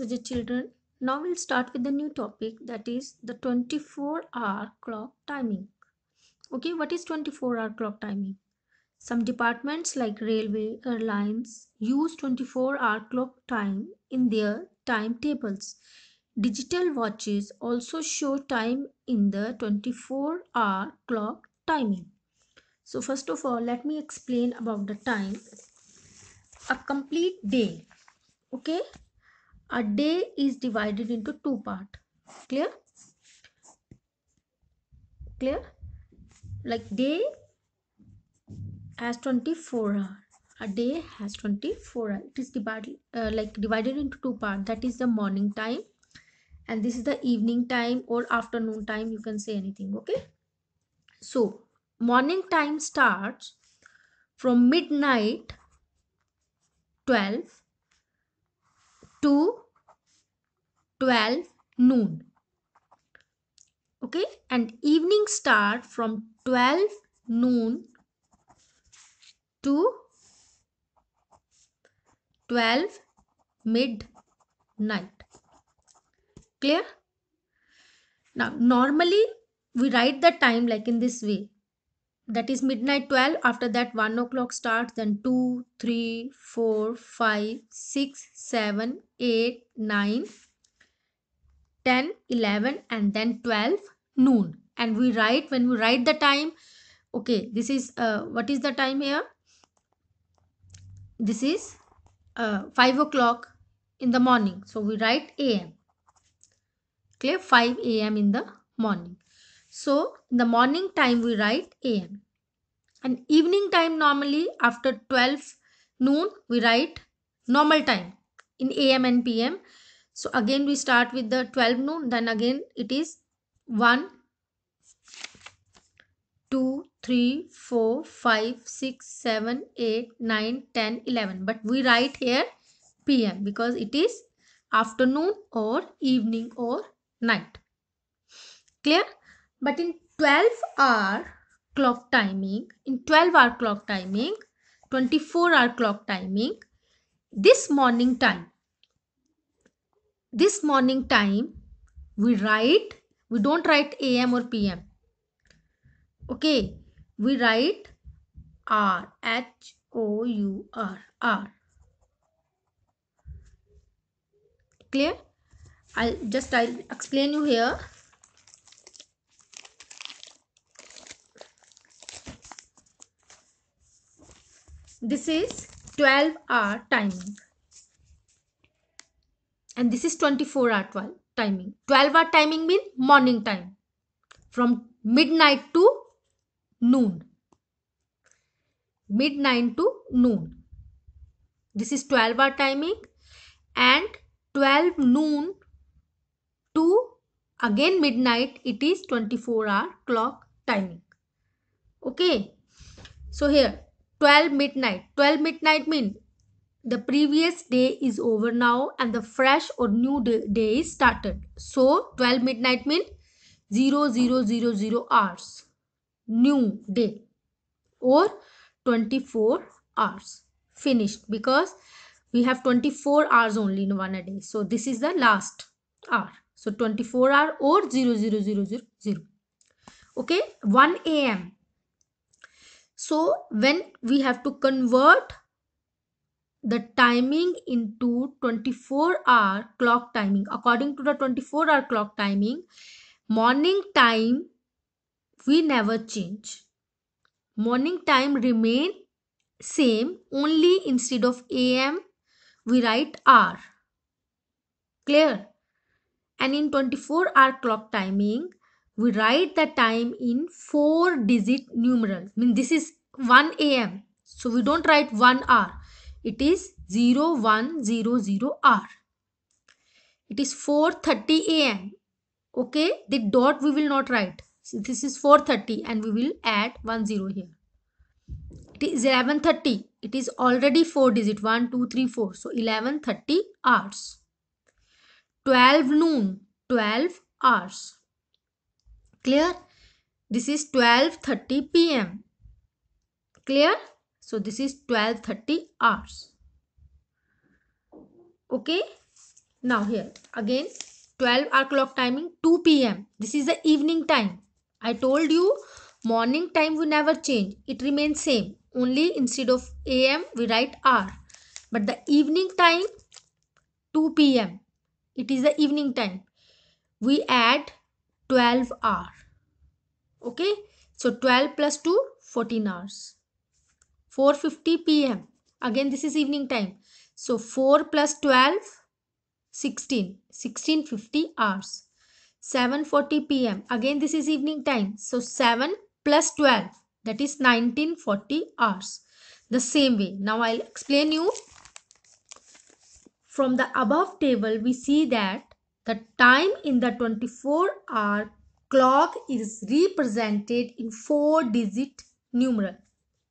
So, dear children, now we'll start with the new topic, that is the 24-hour clock timing. Okay, what is 24-hour clock timing? Some departments like railway, airlines use 24-hour clock time in their timetables. Digital watches also show time in the 24-hour clock timing. So, first of all, let me explain about the time. A complete day. Okay, a day is divided into two parts. Clear? Clear? Like day has 24 hours. A day has 24 hours. It is divided into two parts. That is the morning time, and this is the evening time or afternoon time. You can say anything. Okay. So morning time starts from midnight 12 to 12 noon. Okay, and evening start from 12 noon to 12 midnight. Clear? Now normally we write the time like in this way, that is midnight 12, after that 1 o'clock starts, then 2 3 4 5 6 7 8 9 10 11 and then 12 noon. And we write, when we write the time, okay, this is what is the time here? This is 5 o'clock in the morning, so we write am. Clear? 5 a.m. in the morning. So in the morning time we write am. And evening time, normally after 12 noon we write normal time in am and pm. So again we start with the 12 noon, then again it is 1 2 3 4 5 6 7 8 9 10 11, but we write here pm because it is afternoon or evening or night. Clear? But in 12-hour clock timing, 24-hour clock timing, this morning time, we don't write am or pm. Okay, we write r, hour. Clear? I'll explain you here. This is 12-hour timing, and this is 24-hour timing. 12-hour timing means morning time from midnight to noon. This is 12-hour timing, and 12 noon to again midnight, it is 24-hour clock timing. Okay, so here 12 midnight mean the previous day is over now and the fresh or new day is started. So 12 midnight mean 0000 hours, new day, or 24 hours finished, because we have 24 hours only in one a day. So this is the last hour. So 24 hour or 0000. Okay, 1 a.m. So when we have to convert the timing into 24-hour clock timing, according to the 24-hour clock timing, morning time we never change. Morning time remain same, only instead of am we write r. Clear? And in 24-hour clock timing we write the time in 4-digit numeral. I mean, this is 1 am, so we don't write 1 hour, it is 0100 hour. It is 4:30 am. Okay, the dot we will not write. So this is 4:30 and we will add 10 here. It is 11:30. It is already 4-digit, 1 2 3 4, so 11:30 hours. 12 noon, 12 hours. Clear? This is 12:30 pm. Clear? So this is 12:30 hours. Okay, Now here again 12-hour clock timing, 2 p.m. This is the evening time. I told you morning time will never change. It remains same. Only instead of am we write r. But the evening time 2 p.m. It is the evening time. We add 12 hour. Okay. So 12 plus 2 14 hours. 4:50 p.m. Again this is evening time. So 4 plus 12 16. 16:50 hours. 7:40 p.m. Again this is evening time. So 7 plus 12, that is 1940 hours. The same way. Now I'll explain you. From the above table we see that the time in the 24-hour clock is represented in 4-digit numeral.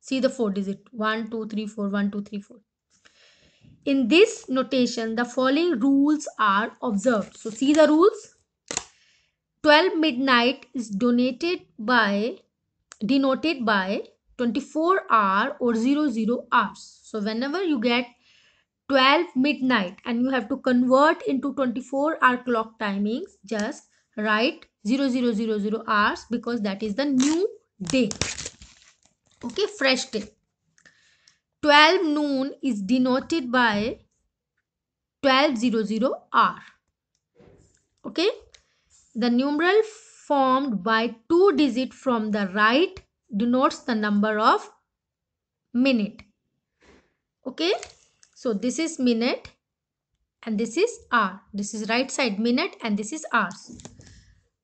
See the 4-digit 1 2 3 4 1 2 3 4. In this notation the following rules are observed. So see the rules. 12 midnight is denoted by 24 hour or 00 hours. So whenever you get 12 midnight and you have to convert into 24-hour clock timings, just write 0000 hours, because that is the new day. Okay, fresh day. 12 noon is denoted by 12:00 hour. Okay, the numeral formed by 2 digits from the right denotes the number of minute. Okay, so this is minute and this is hour. This is right side minute and this is hours.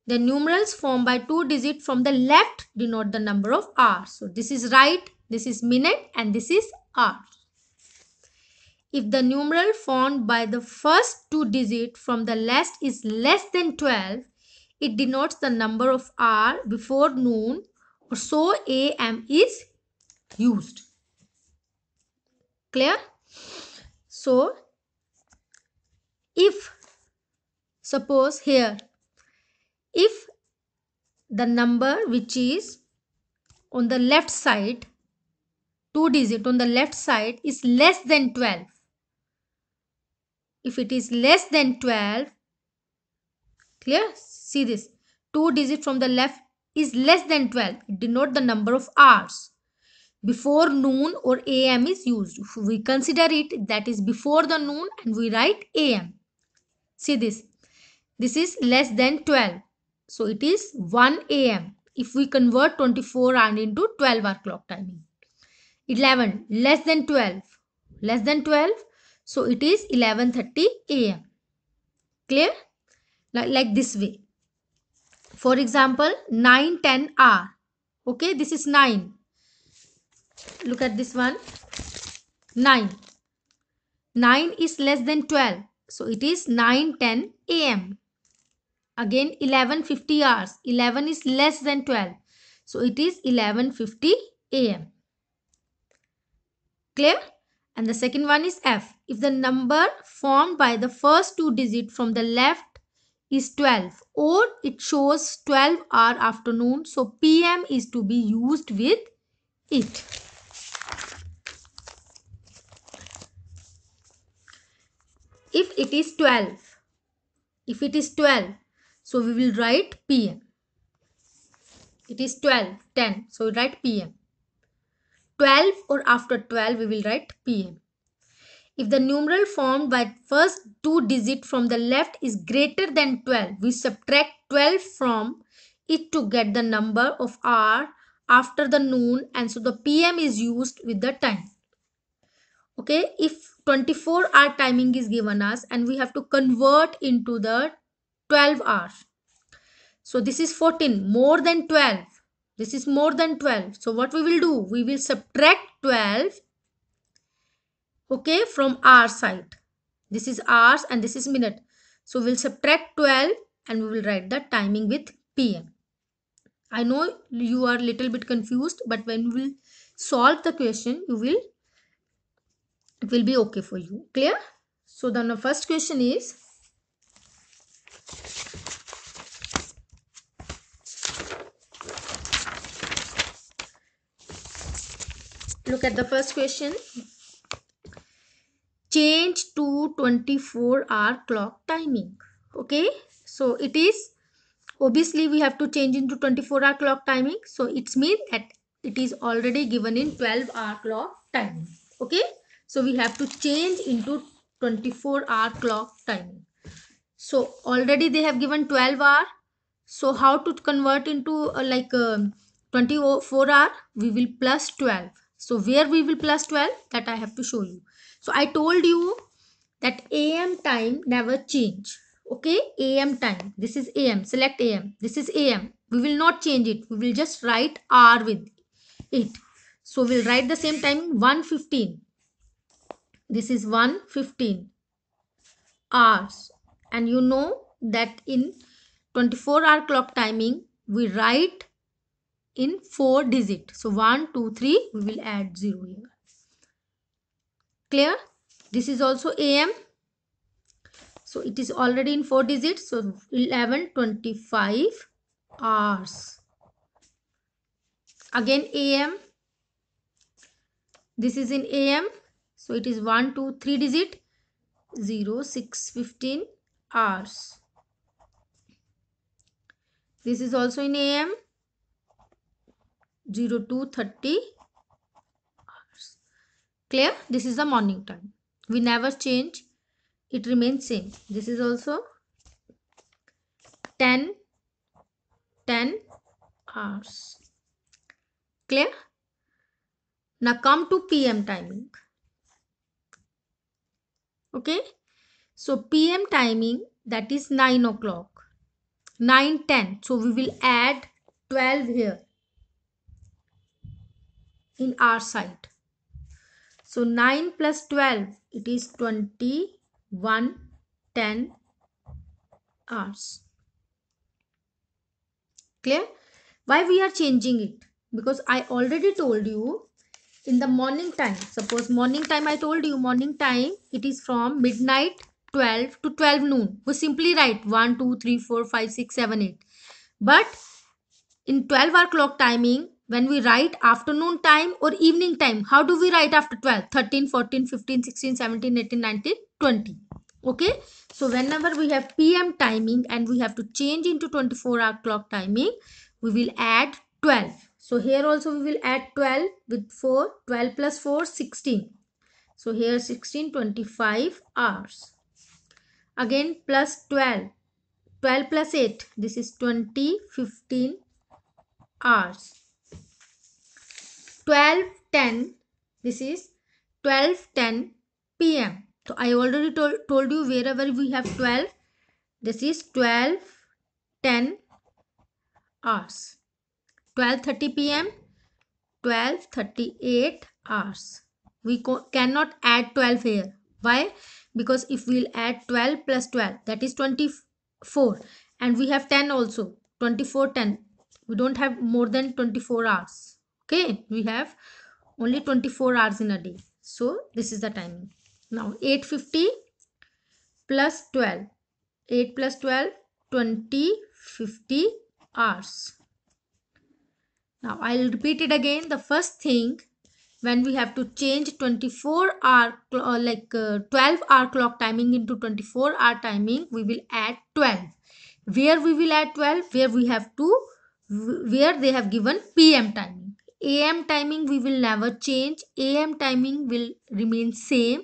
The numerals formed by 2 digits from the left denote the number of hours. So this is right, this is minute and this is hour. If the numeral formed by the first 2 digits from the left is less than 12, it denotes the number of hour before noon, or so am is used. Clear? So if suppose here, if the number which is on the left side, 2 digit on the left side is less than 12. If it is less than 12, clear? See this, 2 digit from the left is less than 12. It denote the number of hours before noon or am is used. If we consider it that is before the noon and we write am. See this, this is less than 12. So it is 1 am. If we convert 24 hours into 12-hour clock timing. 11 less than 12. Less than 12. So it is 11:30 am. Clear? Like this way. For example, 9:10 hour. Okay, this is 9. Look at this one. 9. 9 is less than 12. So it is 9:10 am. Again 11:50 hours. 11 is less than 12. So it is 11:50 am. Clear? And the second one is F. If the number formed by the first 2 digits from the left is 12 or it shows 12-hour afternoon, so PM is to be used with it. If it is 12, so we will write PM. It is 12:10, so we write PM. 12 or after 12 we will write PM. If the numeral formed by first 2 digits from the left is greater than 12, we subtract 12 from it to get the number of hour after the noon, and so the PM is used with the time. Okay, if 24-hour timing is given us and we have to convert into the 12 hours. So this is 14, more than 12. This is more than 12. So what we will do? We will subtract 12, okay, from our side. This is hours and this is minute. So we'll subtract 12 and we will write the timing with PM. I know you are a little bit confused, but when we will solve the question, it will be okay for you. Clear? So then the first question is, look at the first question. change to 24-hour clock timing. Okay, so it is obviously we have to change into 24-hour clock timing, so it means that it is already given in 12-hour clock timing. Okay, so we have to change into 24-hour clock timing. So already they have given 12-hour, so how to convert into 24-hour? We will plus 12. So where we will plus 12, that I have to show you. So I told you that AM time never change. Okay, AM time, this is AM, select AM, this is AM, we will not change it, we will just write R with it. So we'll write the same timing 1:15, this is 1:15 hours. And you know that in 24-hour clock timing we write in 4 digit, so 1 2 3, we will add 0 here. Clear? This is also AM, so it is already in 4 digits, so 11:25 hours. Again AM, this is in AM, so it is 1 2 3 digit, 0 6 15 hours. This is also in AM, 0 2 30 hours. Clear? This is the morning time, we never change, it remains same. This is also 10 hours. Clear? Now come to PM timing. Okay, so PM timing, that is 9 o'clock, 9:10, so we will add 12 here in our side. So 9 plus 12, it is 21:10 hours. Clear? Why we are changing it? Because I already told you in the morning time, suppose morning time, I told you morning time, it is from midnight 12 to 12 noon. We simply write 1 2 3 4 5 6 7 8. But in 12-hour clock timing, when we write afternoon time or evening time, how do we write after 12? 13 14 15 16 17 18 19 20. Okay, so whenever we have PM timing and we have to change into 24-hour clock timing, we will add 12. So here also we will add 12 with 4, 12 plus 4 16. So here 16 25 hours. Again plus 12, 12 plus 8, this is 20 15 hours. 12:10, this is 12:10 PM. So I already told you wherever we have 12, this is 12:10 hours. 12:30 PM, 12:38 hours. We cannot add 12 here. Why? Because if we'll add 12 plus 12, that is 24, and we have 10 also, 24 10. We don't have more than 24 hours. Okay, we have only 24 hours in a day. So this is the timing. Now 8:50 plus 12, 8 plus 12, 50 hours. Now I'll repeat it again. The first thing, when we have to change 24-hour 12-hour clock timing into 24-hour timing, we will add 12. Where we will add 12? Where we have to, where they have given PM timing. AM timing we will never change. AM timing will remain same.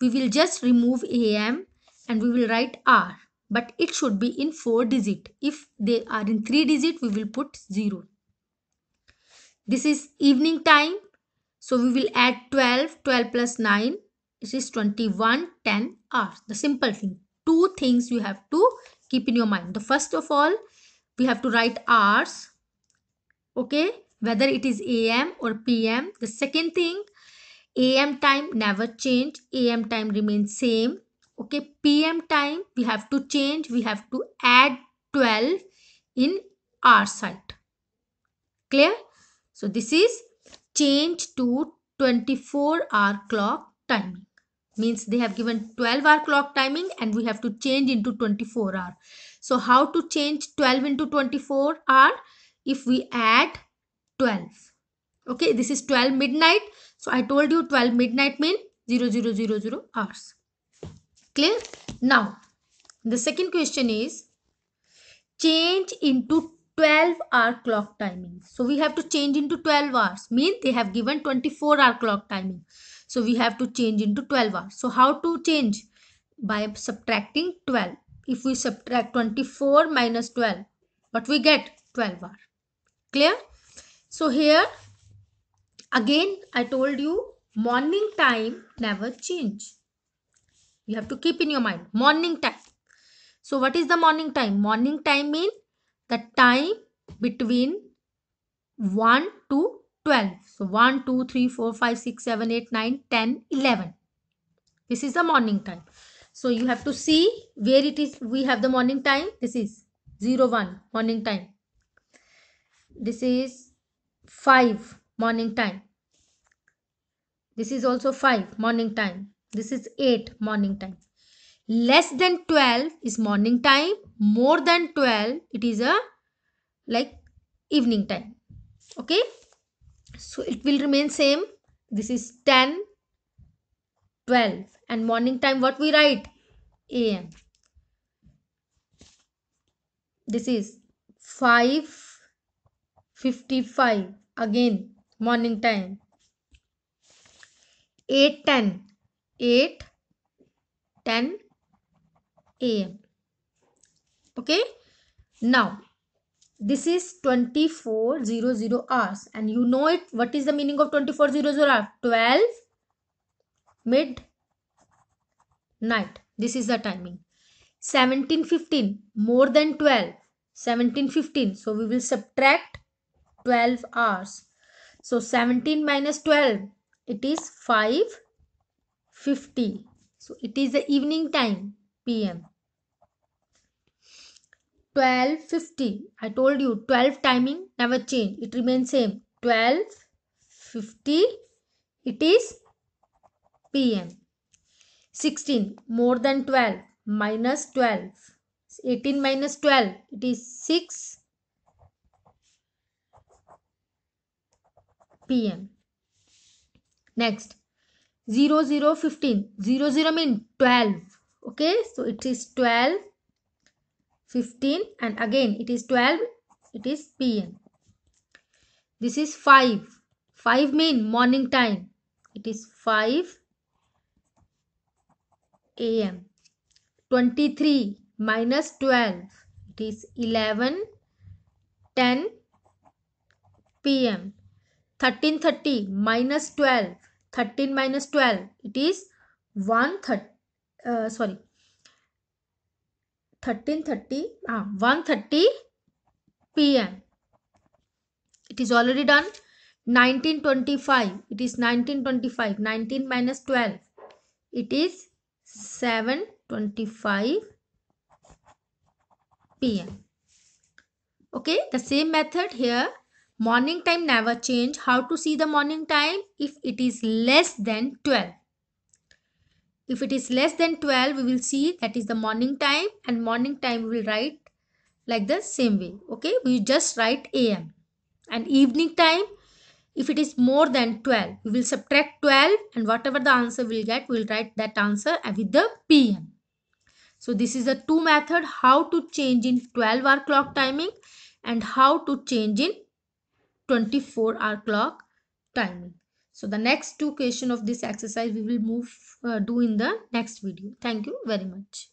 We will just remove AM and we will write R, but it should be in 4 digit. If they are in 3 digit, we will put 0. This is evening time, so we will add 12, 12 plus 9, this is 21 10 hours. The simple thing, 2 things you have to keep in your mind. The first of all, we have to write hours, okay, whether it is AM or PM. The second thing, AM time never change, AM time remains same. Okay, PM time we have to change, we have to add 12 in our side. Clear? So this is change to 24-hour clock timing. Means they have given 12-hour clock timing and we have to change into 24-hour. So how to change 12 into 24-hour? If we add 12. Okay, this is 12 midnight. So I told you 12 midnight mean 0000 hours. Clear? Now, the second question is change into 12-hour clock timing. So we have to change into 12 hours. Mean they have given 24-hour clock timing. So we have to change into 12 hours. So how to change? By subtracting 12. If we subtract 24 minus 12, what we get? 12 hour. Clear? So here again I told you morning time never change. You have to keep in your mind morning time. So what is the morning time? Morning time means the time between 1 to 12. So 1, 2, 3, 4, 5, 6, 7, 8, 9, 10, 11. This is the morning time. So you have to see where it is. We have the morning time. This is 0, 1 morning time. This is 5 morning time. This is also 5 morning time. This is 8 morning time. Less than 12 is morning time. More than 12 it is a like evening time. Okay, so it will remain same. This is 10, 12, and morning time what we write? AM. This is 5:55 again morning time. 8:10, 8:10 AM. Okay, now this is 24:00 hours, and you know it. What is the meaning of 24:00 hours? 12 midnight. This is the timing. 17:15 more than 12. 17:15. So we will subtract 12 hours. So 17 minus 12, it is 5:50. So it is the evening time, PM. 12:50. I told you 12 timing never change. It remains same. 12:50. It is PM. 16 more than 12 minus 12. 18 minus 12. It is 6 PM. Next 00:15. 00 means 12. Okay, so it is 12:15, and again it is 12. It is PM. This is 5. 5 mean morning time. It is 5 AM. 23 minus 12. It is 11:10 PM. 13:30 minus 12. 13 minus 12. It is 1:30. 1:30 PM. It is already done. 19:25. It is 19:25. 19 minus 12. It is 7:25 PM. Okay, the same method here. Morning time never change. How to see the morning time? If it is less than 12. If it is less than 12, we will see that is the morning time, and morning time we will write like the same way. Okay, we just write AM. And evening time, if it is more than 12, we will subtract 12, and whatever the answer we will get, we will write that answer with the PM. So this is the two method how to change in 12-hour clock timing and how to change in 24-hour clock timing. So the next two question of this exercise we will do in the next video. Thank you very much.